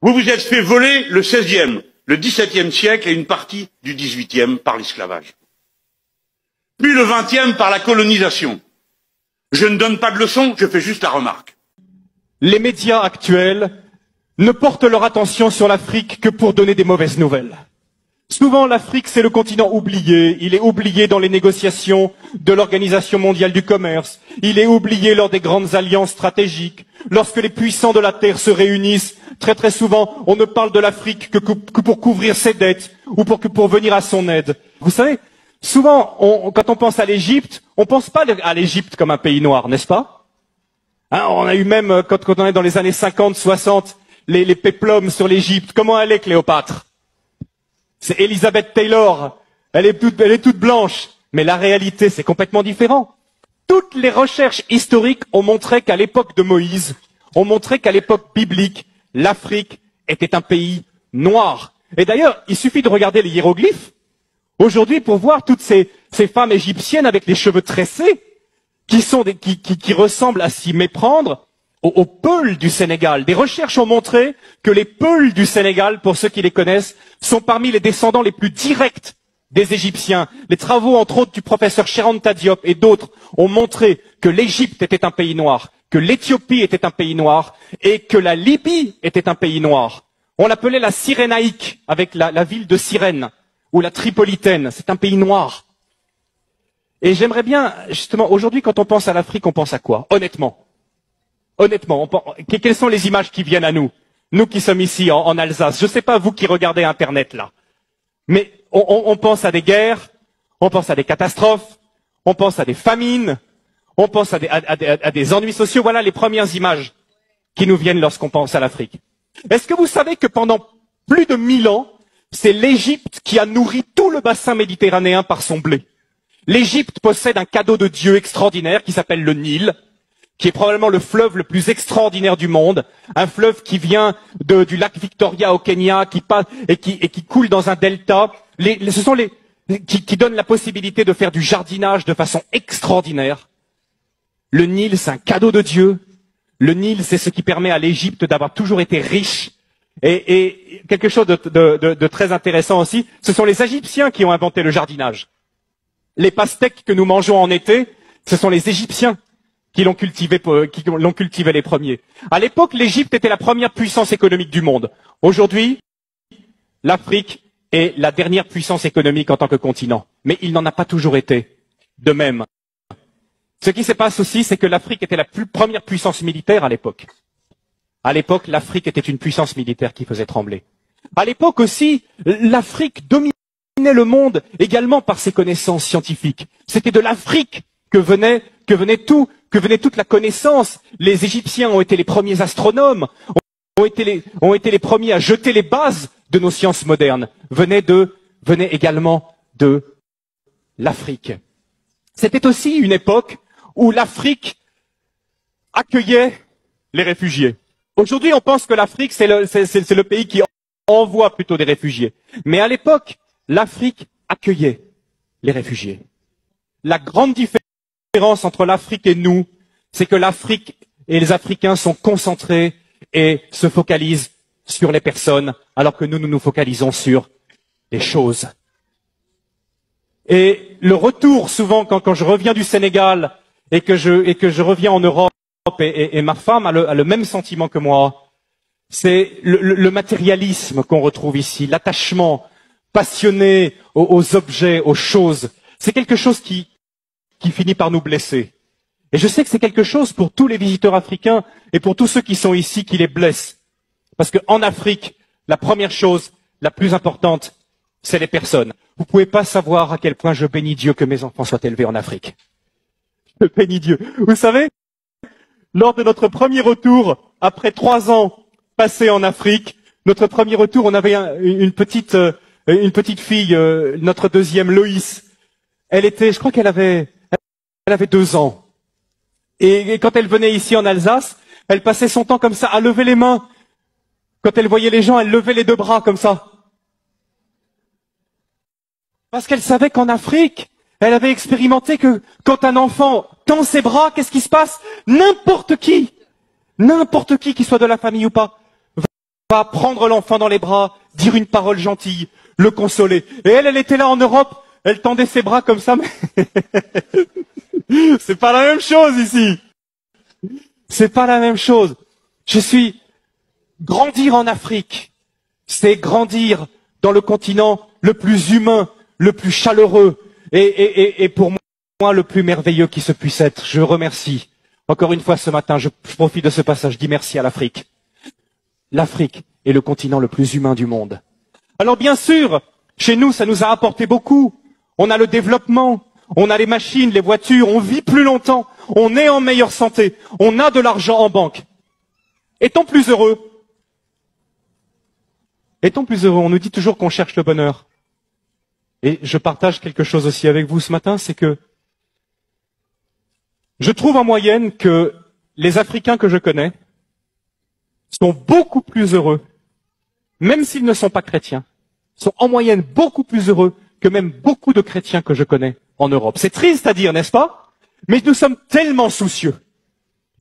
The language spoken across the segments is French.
Vous vous êtes fait voler le XVIe, le XVIIe siècle et une partie du XVIIIe par l'esclavage. Puis le XXe par la colonisation. Je ne donne pas de leçons, je fais juste la remarque. Les médias actuels ne portent leur attention sur l'Afrique que pour donner des mauvaises nouvelles. Souvent, l'Afrique, c'est le continent oublié. Il est oublié dans les négociations de l'Organisation mondiale du commerce. Il est oublié lors des grandes alliances stratégiques. Lorsque les puissants de la Terre se réunissent, très très souvent, on ne parle de l'Afrique que pour couvrir ses dettes ou pour venir à son aide. Vous savez, souvent, quand on pense à l'Égypte, on pense pas à l'Égypte comme un pays noir, n'est-ce pas? Hein, on a eu même, quand on est dans les années 50, 60, les péplums sur l'Égypte. Comment elle est, Cléopâtre? C'est Elizabeth Taylor, elle est toute blanche, mais la réalité c'est complètement différent. Toutes les recherches historiques ont montré qu'à l'époque de Moïse, ont montré qu'à l'époque biblique, l'Afrique était un pays noir. Et d'ailleurs, il suffit de regarder les hiéroglyphes aujourd'hui pour voir toutes ces femmes égyptiennes avec les cheveux tressés, qui ressemblent à s'y méprendre aux Peuls du Sénégal. Des recherches ont montré que les Peuls du Sénégal, pour ceux qui les connaissent, sont parmi les descendants les plus directs des Égyptiens. Les travaux, entre autres, du professeur Cheranta Diop et d'autres ont montré que l'Égypte était un pays noir, que l'Éthiopie était un pays noir et que la Libye était un pays noir. On l'appelait la Cyrénaïque, avec la ville de Cyrène, ou la Tripolitaine. C'est un pays noir. Et j'aimerais bien, justement, aujourd'hui, quand on pense à l'Afrique, on pense à quoi? Honnêtement, quelles sont les images qui viennent à nous? Nous qui sommes ici en Alsace. Je ne sais pas vous qui regardez Internet là. Mais on pense à des guerres, on pense à des catastrophes, on pense à des famines, on pense à des ennuis sociaux. Voilà les premières images qui nous viennent lorsqu'on pense à l'Afrique. Est-ce que vous savez que pendant plus de 1000 ans, c'est l'Égypte qui a nourri tout le bassin méditerranéen par son blé? L'Égypte possède un cadeau de Dieu extraordinaire qui s'appelle le Nil, qui est probablement le fleuve le plus extraordinaire du monde, un fleuve qui vient du lac Victoria au Kenya, qui passe et qui coule dans un delta. Ce sont qui donnent la possibilité de faire du jardinage de façon extraordinaire. Le Nil, c'est un cadeau de Dieu. Le Nil, c'est ce qui permet à l'Égypte d'avoir toujours été riche. Et quelque chose de très intéressant aussi, ce sont les Égyptiens qui ont inventé le jardinage. Les pastèques que nous mangeons en été, ce sont les Égyptiens qui l'ont cultivé les premiers. À l'époque, l'Égypte était la première puissance économique du monde. Aujourd'hui, l'Afrique est la dernière puissance économique en tant que continent. Mais il n'en a pas toujours été de même. Ce qui se passe aussi, c'est que l'Afrique était la première puissance militaire à l'époque. À l'époque, l'Afrique était une puissance militaire qui faisait trembler. À l'époque aussi, l'Afrique dominait le monde également par ses connaissances scientifiques. C'était de l'Afrique que venait toute la connaissance. Les Égyptiens ont été les premiers astronomes, ont été les premiers à jeter les bases de nos sciences modernes. Venait également de l'Afrique. C'était aussi une époque où l'Afrique accueillait les réfugiés. Aujourd'hui, on pense que l'Afrique, c'est le pays qui envoie plutôt des réfugiés. Mais à l'époque, l'Afrique accueillait les réfugiés. La grande différence entre l'Afrique et nous, c'est que l'Afrique et les Africains sont concentrés et se focalisent sur les personnes, alors que nous nous focalisons sur les choses. Et le retour, souvent, quand je reviens du Sénégal et que je reviens en Europe, et ma femme a le même sentiment que moi, c'est le matérialisme qu'on retrouve ici, l'attachement passionné aux objets, aux choses. C'est quelque chose qui finit par nous blesser. Et je sais que c'est quelque chose pour tous les visiteurs africains et pour tous ceux qui sont ici qui les blessent. Parce qu'en Afrique, la première chose, la plus importante, c'est les personnes. Vous pouvez pas savoir à quel point je bénis Dieu que mes enfants soient élevés en Afrique. Je bénis Dieu. Vous savez, lors de notre premier retour, après 3 ans passés en Afrique, notre premier retour, on avait une petite fille, notre deuxième, Loïs. Je crois qu'elle avait 2 ans. Et quand elle venait ici en Alsace, elle passait son temps comme ça, à lever les mains. Quand elle voyait les gens, elle levait les 2 bras comme ça. Parce qu'elle savait qu'en Afrique, elle avait expérimenté que quand un enfant tend ses bras, qu'est-ce qui se passe? N'importe qui, qu'il soit de la famille ou pas, pas prendre l'enfant dans les bras, dire une parole gentille, le consoler. Et elle était là en Europe, elle tendait ses bras comme ça, mais c'est pas la même chose ici. C'est pas la même chose. Grandir en Afrique, c'est grandir dans le continent le plus humain, le plus chaleureux, et pour moi, le plus merveilleux qui se puisse être. Je remercie. Encore une fois ce matin, je profite de ce passage, je dis merci à l'Afrique. L'Afrique est le continent le plus humain du monde. Alors bien sûr, chez nous, ça nous a apporté beaucoup. On a le développement, on a les machines, les voitures, on vit plus longtemps, on est en meilleure santé, on a de l'argent en banque. Est-on plus heureux? Est-on plus heureux? On nous dit toujours qu'on cherche le bonheur. Et je partage quelque chose aussi avec vous ce matin, c'est que je trouve en moyenne que les Africains que je connais sont beaucoup plus heureux, même s'ils ne sont pas chrétiens, sont en moyenne beaucoup plus heureux que même beaucoup de chrétiens que je connais en Europe. C'est triste à dire, n'est-ce pas? Mais nous sommes tellement soucieux.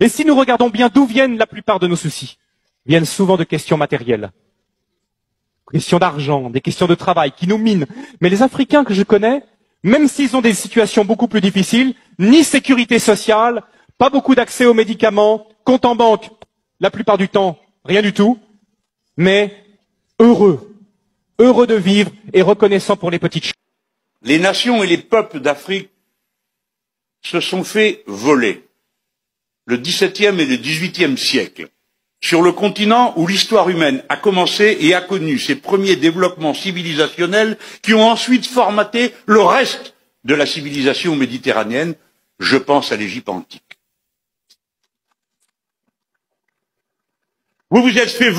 Et si nous regardons bien d'où viennent la plupart de nos soucis, ils viennent souvent de questions matérielles. Questions d'argent, des questions de travail qui nous minent. Mais les Africains que je connais, même s'ils ont des situations beaucoup plus difficiles, ni sécurité sociale, pas beaucoup d'accès aux médicaments, compte en banque, la plupart du temps, rien du tout, mais heureux. Heureux de vivre et reconnaissant pour les petites choses. Les nations et les peuples d'Afrique se sont fait voler le XVIIe et le XVIIIe siècle, sur le continent où l'histoire humaine a commencé et a connu ses premiers développements civilisationnels qui ont ensuite formaté le reste de la civilisation méditerranéenne. Je pense à l'Égypte antique. Vous vous êtes fait